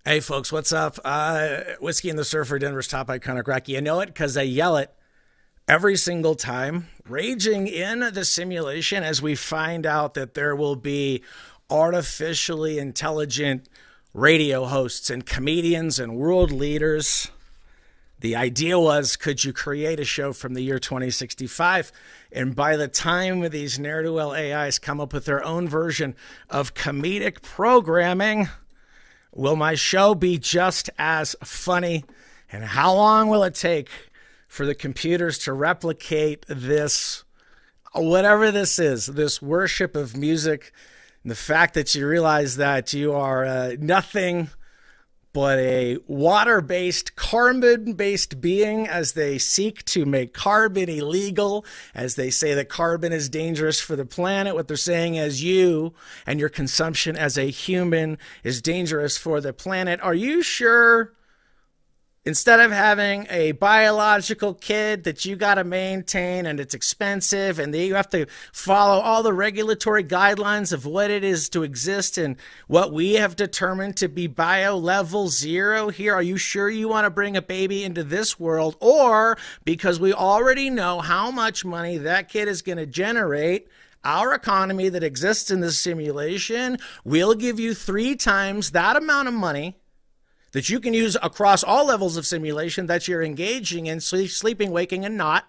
Hey folks, what's up? Whiskey and the Surfer, Denver's top iconic rock. You know it because I yell it every single time. Raging in the simulation as we find out that there will be artificially intelligent radio hosts and comedians and world leaders. The idea was, could you create a show from the year 2065? And by the time these ne'er-do-well AIs come up with their own version of comedic programming, will my show be just as funny? And how long will it take for the computers to replicate this, whatever this is, this worship of music, and the fact that you realize that you are nothing but a water-based, carbon-based being as they seek to make carbon illegal, as they say that carbon is dangerous for the planet. What they're saying is you and your consumption as a human is dangerous for the planet. Are you sure? Instead of having a biological kid that you got to maintain and it's expensive and you have to follow all the regulatory guidelines of what it is to exist and what we have determined to be bio level 0 here, are you sure you want to bring a baby into this world? Or because we already know how much money that kid is going to generate, our economy that exists in this simulation will give you 3 times that amount of money that you can use across all levels of simulation that you're engaging in, sleeping, waking, and not.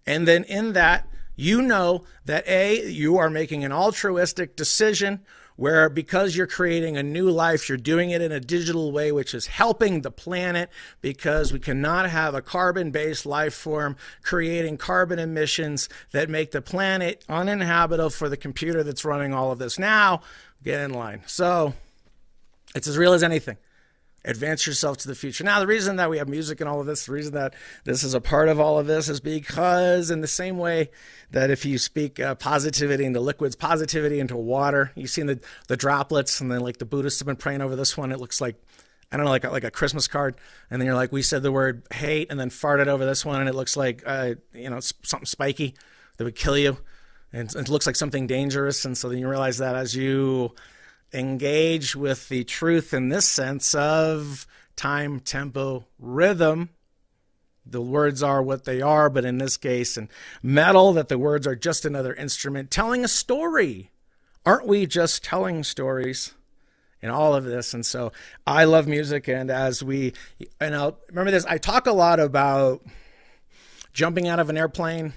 And then in that, you know that A, you are making an altruistic decision where because you're creating a new life, you're doing it in a digital way, which is helping the planet, because we cannot have a carbon-based life form creating carbon emissions that make the planet uninhabitable for the computer that's running all of this. Now, get in line. So it's as real as anything. Advance yourself to the future. Now, the reason that we have music and all of this, the reason that this is a part of all of this is because in the same way that if you speak positivity into liquids, positivity into water, you've seen the droplets, and then like the Buddhists have been praying over this one. It looks like, I don't know, like a Christmas card. And then you're like, we said the word hate and then farted over this one. And it looks like, something spiky that would kill you. And it looks like something dangerous. And so then you realize that as you engage with the truth in this sense of time, tempo, rhythm, the words are what they are, but in this case, and metal, that the words are just another instrument telling a story. Aren't we just telling stories in all of this? And so I love music, and remember this, I talk a lot about jumping out of an airplane,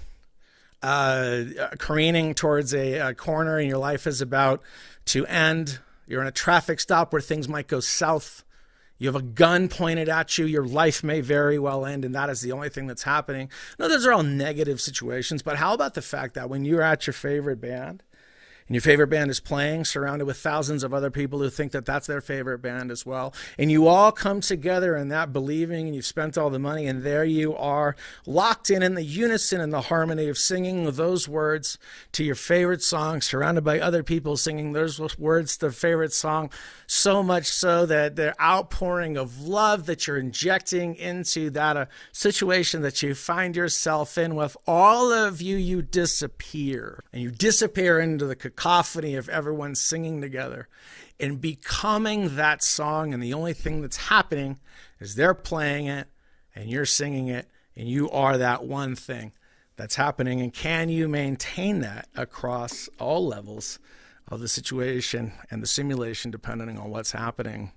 careening towards a corner, and your life is about to end. You're in a traffic stop where things might go south. You have a gun pointed at you. Your life may very well end, and that is the only thing that's happening. No, those are all negative situations, but how about the fact that when you're at your favorite band, and your favorite band is playing, surrounded with thousands of other people who think that that's their favorite band as well, and you all come together in that believing, and you've spent all the money, and there you are, locked in the unison and the harmony of singing those words to your favorite song, surrounded by other people singing those words to their favorite song, so much so that their outpouring of love that you're injecting into that situation that you find yourself in, with all of you disappear, and you disappear into the cacophony of everyone singing together and becoming that song. And the only thing that's happening is they're playing it and you're singing it, and you are that one thing that's happening. And can you maintain that across all levels of the situation and the simulation, depending on what's happening?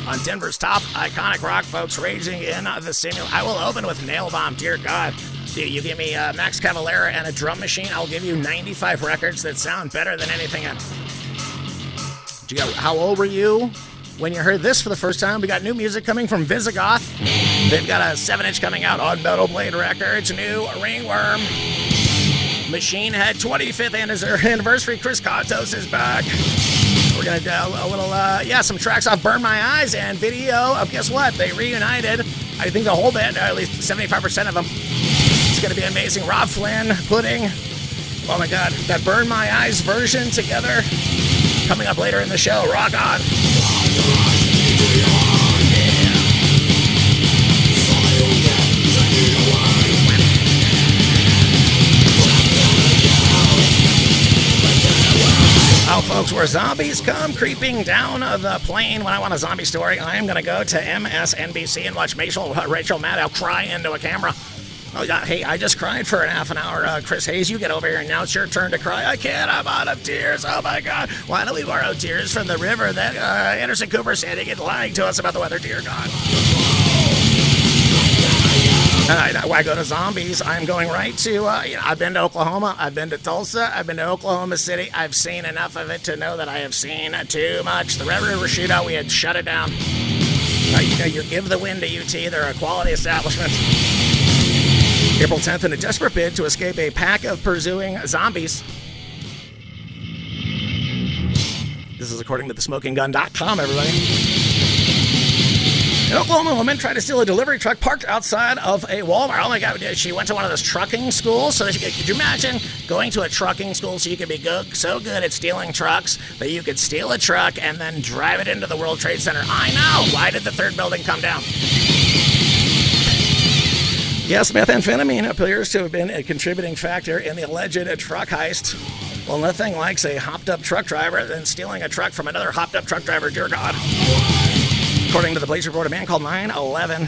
On Denver's top iconic rock, folks, raging in the simulation. I will open with NAILBOMB. Dear God, you give me Max Cavalera and a drum machine, I'll give you 95 records that sound better than anything else. How old were you when you heard this for the first time? We got new music coming from VISIGOTH. They've got a 7-inch coming out on Metal Blade Records. New Ringworm. Machine Head 25th anniversary. Chris Contos is back. We're going to do a little, some tracks off Burn My Eyes and video of, guess what? They reunited. I think the whole band, at least 75% of them. It's going to be amazing. Rob Flynn, Pudding. Oh my God, that Burn My Eyes version together. Coming up later in the show. Rock on. Well, folks, where zombies come creeping down the plane. When I want a zombie story, I am going to go to MSNBC and watch Rachel Maddow cry into a camera. Oh, yeah, hey, I just cried for half an hour. Chris Hayes, you get over here, and now it's your turn to cry. I can't, I'm out of tears. Oh, my God. Why don't we borrow tears from the river that Anderson Cooper said he get lying to us about the weather, dear God. Why go to zombies? I'm going right to, I've been to Oklahoma, I've been to Tulsa, I've been to Oklahoma City. I've seen enough of it to know that I have seen too much. The Red River Shootout, we had shut it down. You give the win to UT, they're a quality establishment. April 10th, in a desperate bid to escape a pack of pursuing zombies. This is according to thesmokinggun.com, everybody. An Oklahoma woman tried to steal a delivery truck parked outside of a Walmart. Oh my God, she went to one of those trucking schools. So that could you imagine going to a trucking school so you could be so good at stealing trucks that you could steal a truck and then drive it into the World Trade Center? I know. Why did the third building come down? Yes, methamphetamine appears to have been a contributing factor in the alleged truck heist. Well, nothing likes a hopped-up truck driver than stealing a truck from another hopped-up truck driver, dear God. According to the police report, a man called 911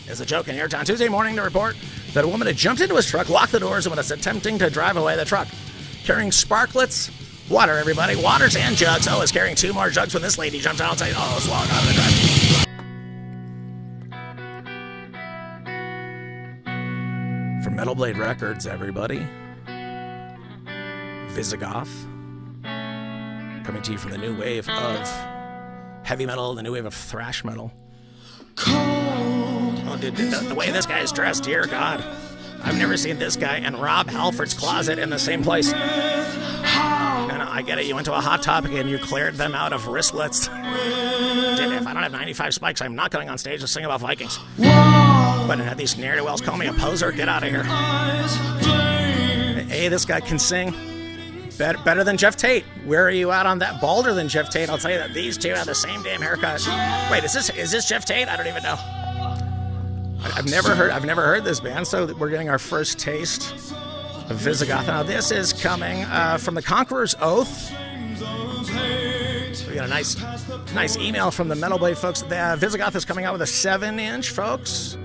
is a joke in Airtown Tuesday morning to report that a woman had jumped into his truck, locked the doors, and was attempting to drive away the truck. Carrying sparklets, water, everybody, waters and jugs. Oh, is carrying 2 more jugs when this lady jumped out and said, oh, swung out of the drive. From Metal Blade Records, everybody, VISIGOTH, coming to you from the new wave of heavy metal, the new wave of thrash metal. Oh, dude, the way this guy is dressed, dear God. I've never seen this guy and Rob Halford's closet in the same place. No, I get it. You went to a Hot Topic and you cleared them out of wristlets. Dude, if I don't have 95 spikes, I'm not going on stage to sing about Vikings. But these ne'er-do-wells call me a poser. Get out of here. Hey, this guy can sing. Better than Jeff Tate. Where are you at on that? Balder than Jeff Tate. I'll tell you that these two have the same damn haircut. Wait, is this Jeff Tate? I don't even know. I've never heard this band, so we're getting our first taste of VISIGOTH. Now this is coming from the Conqueror's Oath. We got a nice email from the Metal Blade folks. VISIGOTH is coming out with a 7-inch, folks.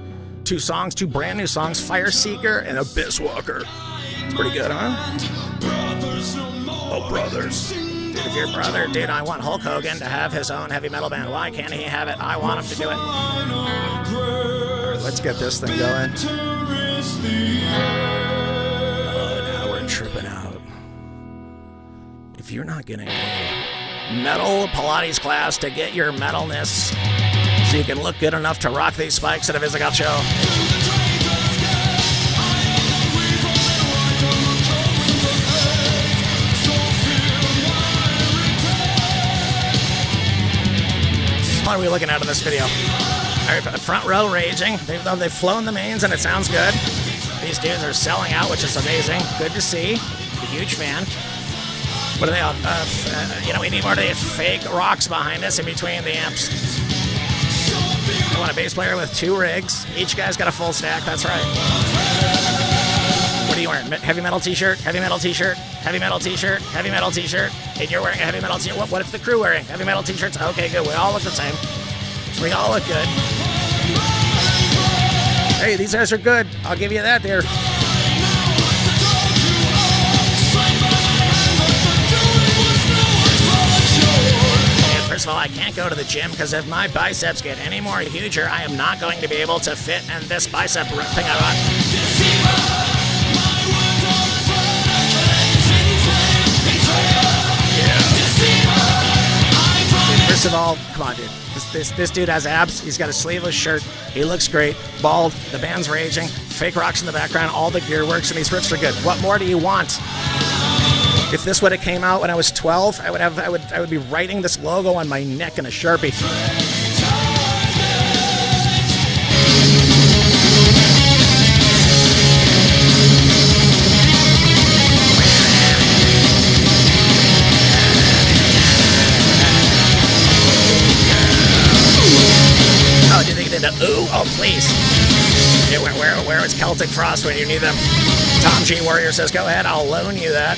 2 songs, 2 brand new songs, Fire Seeker and Abyss Walker. It's pretty good, huh? Oh, brothers. Dude, if you're a brother, dude, I want Hulk Hogan to have his own heavy metal band. Why can't he have it? I want him to do it. All right, let's get this thing going. Oh, now we're tripping out. If you're not getting a metal Pilates class to get your metalness so you can look good enough to rock these spikes at a VISIGOTH show, what are we looking at in this video? All right, front row raging. They've flown the mains and it sounds good. These dudes are selling out, which is amazing. Good to see. A huge fan. What are they on? We need more of the fake rocks behind us in between the amps. I want a bass player with 2 rigs. Each guy's got a full stack. That's right. What are you wearing? Heavy metal t-shirt? Heavy metal t-shirt? Heavy metal t-shirt? Heavy metal t-shirt? And you're wearing a heavy metal t-shirt? What is the crew wearing? Heavy metal t-shirts? Okay, good. We all look the same. We all look good. Hey, these guys are good. I'll give you that there. And first of all, I can't go to the gym because if my biceps get any more huger, I am not going to be able to fit in this bicep thing I run. First of all, come on, dude. This dude has abs. He's got a sleeveless shirt. He looks great. Bald. The band's raging. Fake rocks in the background. All the gear works, and these riffs are good. What more do you want? If this would have came out when I was 12, I would be writing this logo on my neck in a Sharpie. Ooh, oh please. Where is Celtic Frost when you need them? Tom G. Warrior says, go ahead, I'll loan you that.